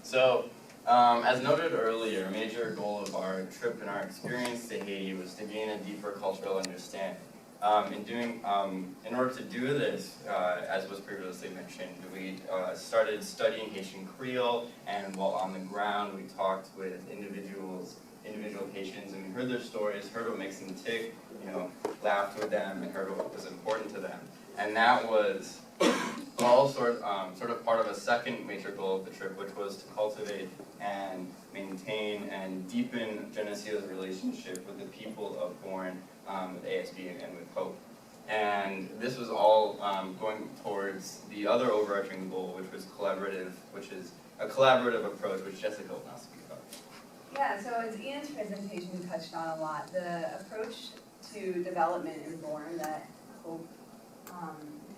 So, as noted earlier, a major goal of our trip and our experience to Haiti was to gain a deeper cultural understanding. In order to do this, as was previously mentioned, we started studying Haitian Creole, and while on the ground, we talked with individual Haitians, and we heard their stories, heard what makes them tick, laughed with them, and heard what was important to them. And that was all sort of part of a second major goal of the trip, which was to cultivate and maintain and deepen Genesia's relationship with the people of Born, with ASB and with Hope. And this was all going towards the other overarching goal, which was collaborative, which is a collaborative approach, which Jessica will now speak about. Yeah, so as Ian's presentation touched on a lot, the approach to development in Born that Hope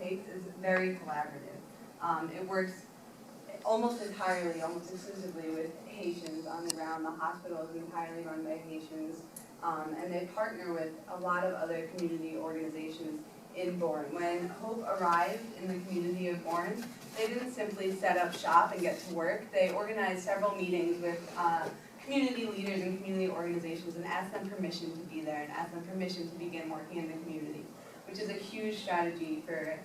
takes is very collaborative. It works almost exclusively with Haitians on the ground. The hospital is entirely run by Haitians, and they partner with a lot of other community organizations in Born. When Hope arrived in the community of Born, they didn't simply set up shop and get to work. They organized several meetings with community leaders and community organizations and asked them permission to be there and asked them permission to begin working in the community, which is a huge strategy for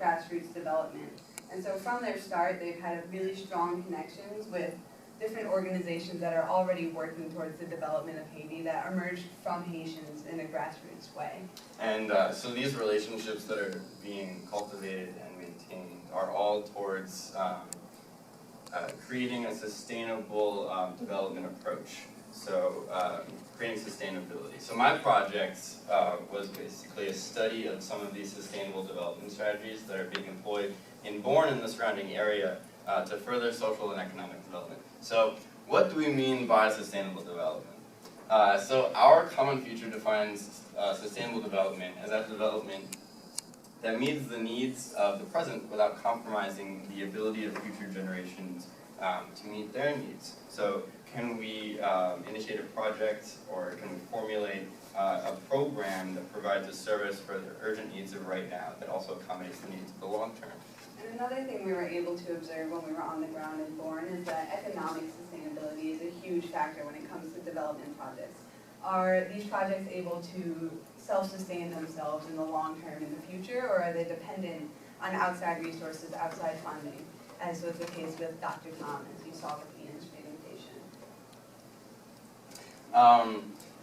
grassroots development. And so from their start, they've had really strong connections with different organizations that are already working towards the development of Haiti that emerged from Haitians in a grassroots way. And so these relationships that are being cultivated and maintained are all towards creating a sustainable development approach. So creating sustainability. So my project was basically a study of some of these sustainable development strategies that are being employed in Born and the surrounding area to further social and economic development. So what do we mean by sustainable development? So our common future defines sustainable development as that development that meets the needs of the present without compromising the ability of future generations to meet their needs. So can we initiate a project, or can we formulate a program that provides a service for the urgent needs of right now that also accommodates the needs of the long term? And another thing we were able to observe when we were on the ground in Born is that economic sustainability is a huge factor when it comes to development projects. Are these projects able to self-sustain themselves in the long term in the future, or are they dependent on outside resources, outside funding, as was the case with Dr. Tom, as you saw with Ian's presentation?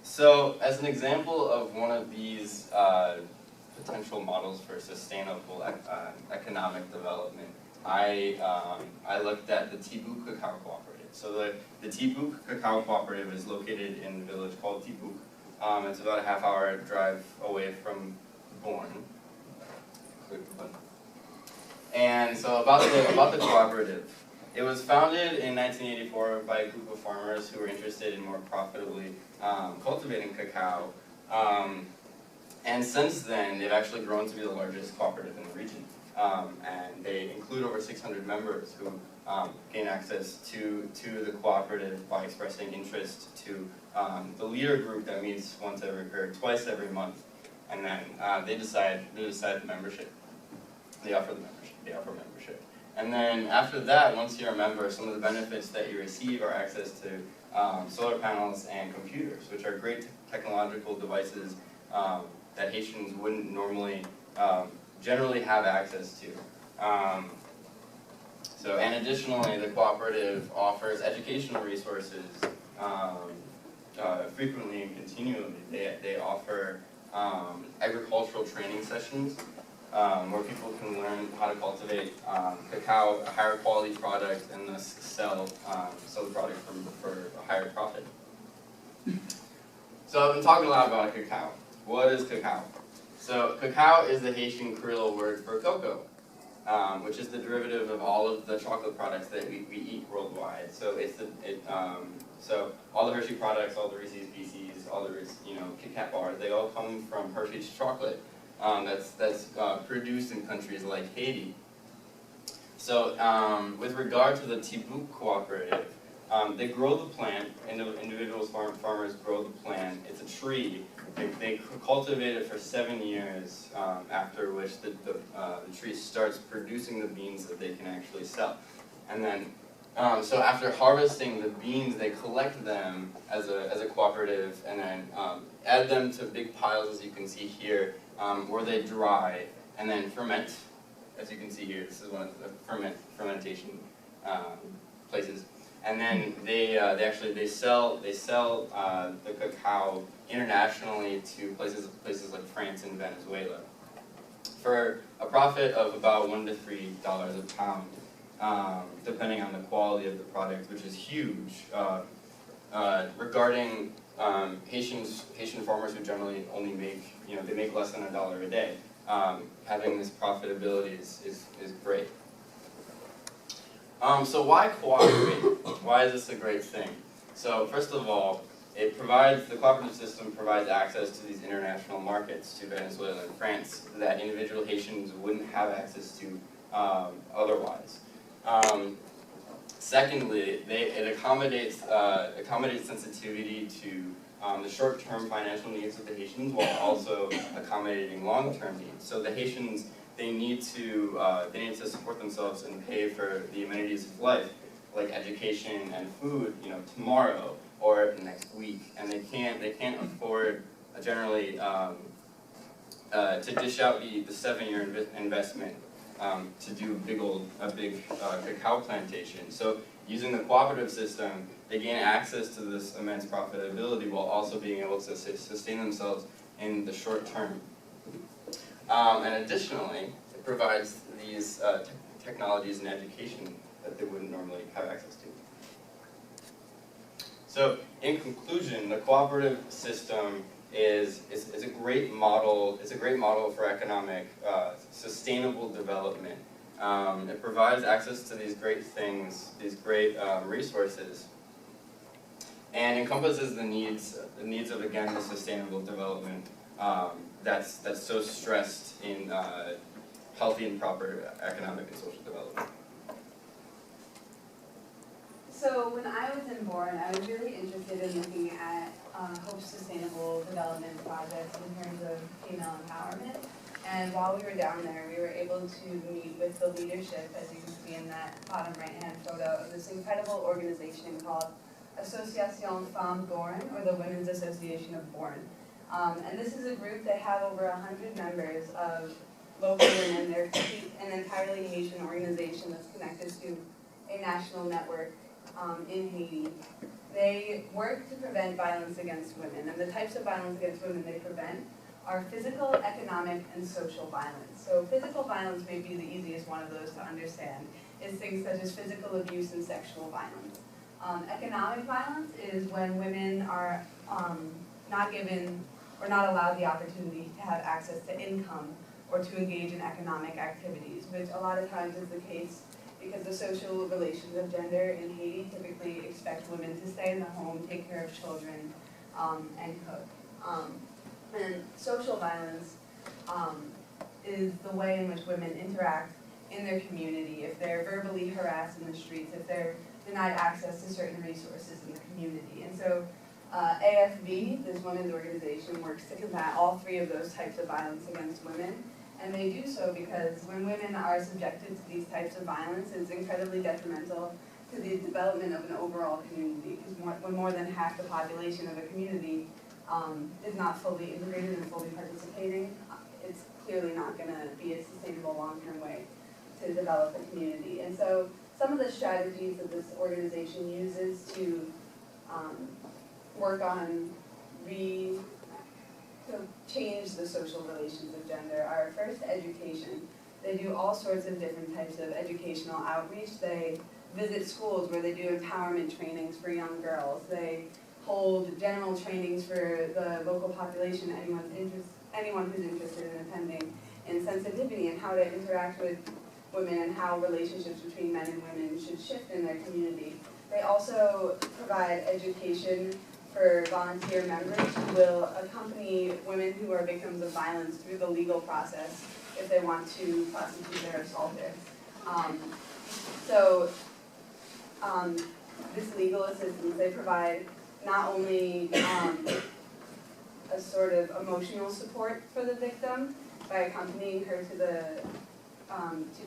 So as an example of one of these potential models for sustainable economic development, I looked at the Tibouk Cacao Cooperative. So the Tibouk Cacao Cooperative is located in a village called Tibouk. It's about a half-hour drive away from Born. And so about the cooperative. It was founded in 1984 by a group of farmers who were interested in more profitably cultivating cacao. And since then, they've actually grown to be the largest cooperative in the region. And they include over 600 members who gain access to the cooperative by expressing interest to the leader group that meets twice every month. And then they decide membership. They offer membership. And then after that, once you're a member, some of the benefits that you receive are access to solar panels and computers, which are great technological devices that Haitians wouldn't normally generally have access to. And additionally, the cooperative offers educational resources frequently and continually. They offer agricultural training sessions where people can learn how to cultivate cacao, a higher quality product, and thus sell the product for a higher profit. So I've been talking a lot about cacao. What is cacao? So cacao is the Haitian Creole word for cocoa, which is the derivative of all of the chocolate products that we eat worldwide. So so all the Hershey products, all the Reese's Pieces, all the Kit Kat bars, they all come from Hershey's chocolate that's produced in countries like Haiti. So with regard to the Tibouk Cooperative, they grow the plant. Individual farmers grow the plant. It's a tree. They cultivate it for 7 years, after which the tree starts producing the beans that they can actually sell. And then So after harvesting the beans, they collect them as a cooperative and then add them to big piles, as you can see here, where they dry and then ferment. As you can see here, this is one of the fermentation places. And then they sell the cacao internationally to places like France and Venezuela for a profit of about $1 to $3 a pound. Depending on the quality of the product, which is huge. Regarding Haitian farmers who generally only make, they make less than $1 a day, having this profitability is great. So why cooperate? Why is this a great thing? So first of all, the cooperative system provides access to these international markets, to Venezuela and France, that individual Haitians wouldn't have access to otherwise. Secondly, it accommodates sensitivity to the short-term financial needs of the Haitians while also accommodating long-term needs. So the Haitians, they need to support themselves and pay for the amenities of life, like education and food, tomorrow or next week, and they can't afford generally to dish out the 7-year investment to do a big cacao plantation. So using the cooperative system, they gain access to this immense profitability while also being able to sustain themselves in the short term. And additionally, it provides these technologies and education that they wouldn't normally have access to. So in conclusion, the cooperative system is a great model. It's a great model for economic sustainable development. It provides access to these great things, these great resources, and encompasses the needs of, again, the sustainable development that's so stressed in healthy and proper economic and social development. So when I was in Bourne, I was really interested in looking at Hope's sustainable development projects in terms of female empowerment. And while we were down there, we were able to meet with the leadership, as you can see in that bottom right-hand photo, of this incredible organization called Association Femmes Bourne, or the Women's Association of Bourne. And this is a group that have over 100 members of local women. They're an entirely Haitian organization that's connected to a national network in Haiti. They work to prevent violence against women, and the types of violence against women they prevent are physical, economic, and social violence. So physical violence may be the easiest one of those to understand. It's things such as physical abuse and sexual violence. Economic violence is when women are not given or not allowed the opportunity to have access to income or to engage in economic activities, which a lot of times is the case because the social relations of gender in Haiti typically expect women to stay in the home, take care of children, and cook. And social violence is the way in which women interact in their community, if they're verbally harassed in the streets, if they're denied access to certain resources in the community. And so AFV, this women's organization, works to combat all three of those types of violence against women. And they do so because when women are subjected to these types of violence, it's incredibly detrimental to the development of an overall community. Because when more than half the population of a community is not fully integrated and fully participating, it's clearly not going to be a sustainable long-term way to develop a community. And so some of the strategies that this organization uses to work on to change the social relations of gender are first education. They do all sorts of different types of educational outreach. They visit schools where they do empowerment trainings for young girls. They hold general trainings for the local population, anyone who's interested in attending, in sensitivity and how to interact with women and how relationships between men and women should shift in their community. They also provide education for volunteer members who will accompany women who are victims of violence through the legal process if they want to prosecute their assaulter. This legal assistance, they provide not only a sort of emotional support for the victim by accompanying her to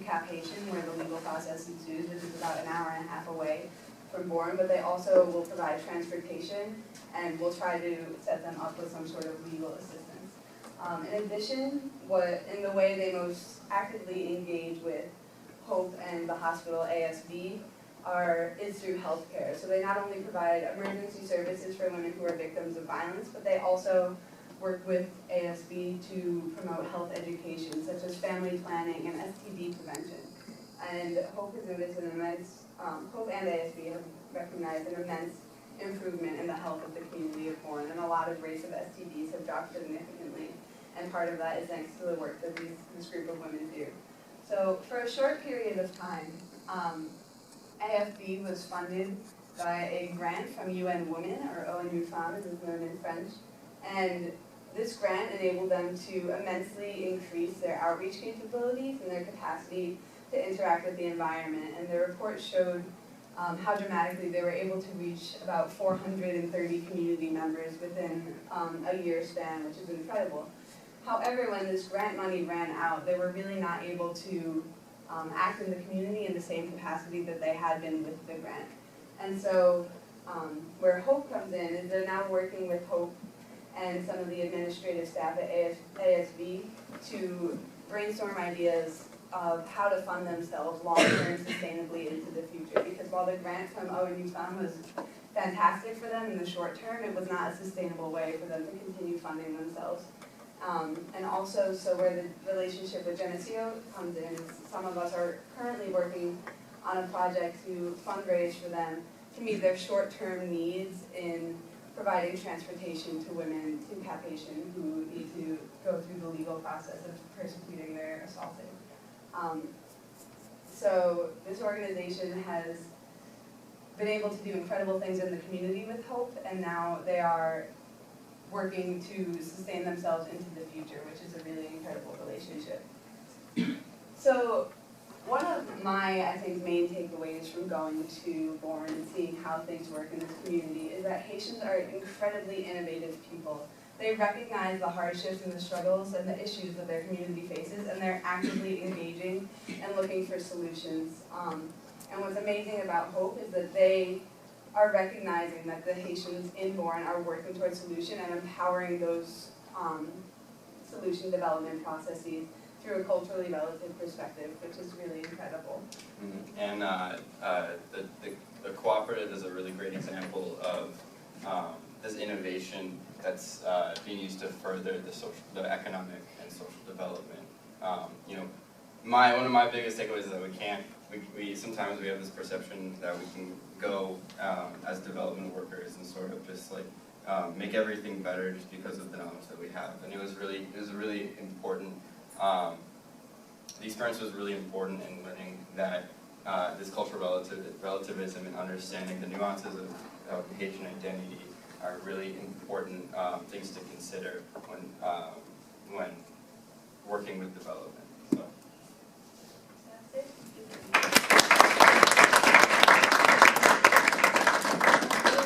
Cap Haitian, where the legal process ensues, which is about an hour and a half half away from Bourne, but they also will provide transportation and will try to set them up with some sort of legal assistance. In addition, in the way they most actively engage with HOPE and the hospital ASB is through healthcare. So they not only provide emergency services for women who are victims of violence, but they also work with ASB to promote health education, such as family planning and STD prevention. And HOPE has noticed an immense, HOPE and ASB have recognized an immense improvement in the health of the community of Bourne, and a lot of rates of STDs have dropped significantly. And part of that is thanks to the work that this group of women do. So for a short period of time, AFB was funded by a grant from UN Women, or ONU Femmes as it's known in French, and this grant enabled them to immensely increase their outreach capabilities and their capacity to interact with the environment. And the report showed how dramatically they were able to reach about 430 community members within a year span, which is incredible. However, when this grant money ran out, they were really not able to act in the community in the same capacity that they had been with the grant. And so where HOPE comes in is they're now working with HOPE and some of the administrative staff at ASB to brainstorm ideas of how to fund themselves long-term sustainably into the future. Because while the grant from ONU Femmes was fantastic for them in the short term, it was not a sustainable way for them to continue funding themselves. And also, so where the relationship with Geneseo comes in is some of us are currently working on a project to fundraise for them to meet their short-term needs in providing transportation to women in Cap-Haitian who need to go through the legal process of persecuting their assaulted. So this organization has been able to do incredible things in the community with HOPE, and now they are working to sustain themselves into the future, which is a really incredible relationship. So one of my, I think, main takeaways from going to Bourne and seeing how things work in this community is that Haitians are incredibly innovative people. They recognize the hardships and the struggles and the issues that their community faces, and they're actively engaging and looking for solutions. And what's amazing about HOPE is that they are recognizing that the Haitians in Bourne are working towards solution and empowering those solution development processes through a culturally relative perspective, which is really incredible. Mm-hmm. And the cooperative is a really great example of this innovation that's being used to further the economic and social development. One of my biggest takeaways is that sometimes we have this perception that we can go as development workers and sort of just like make everything better just because of the knowledge that we have. And it was really important. The experience was really important in learning that this cultural relativism and understanding the nuances of Haitian identity are really important things to consider when working with development.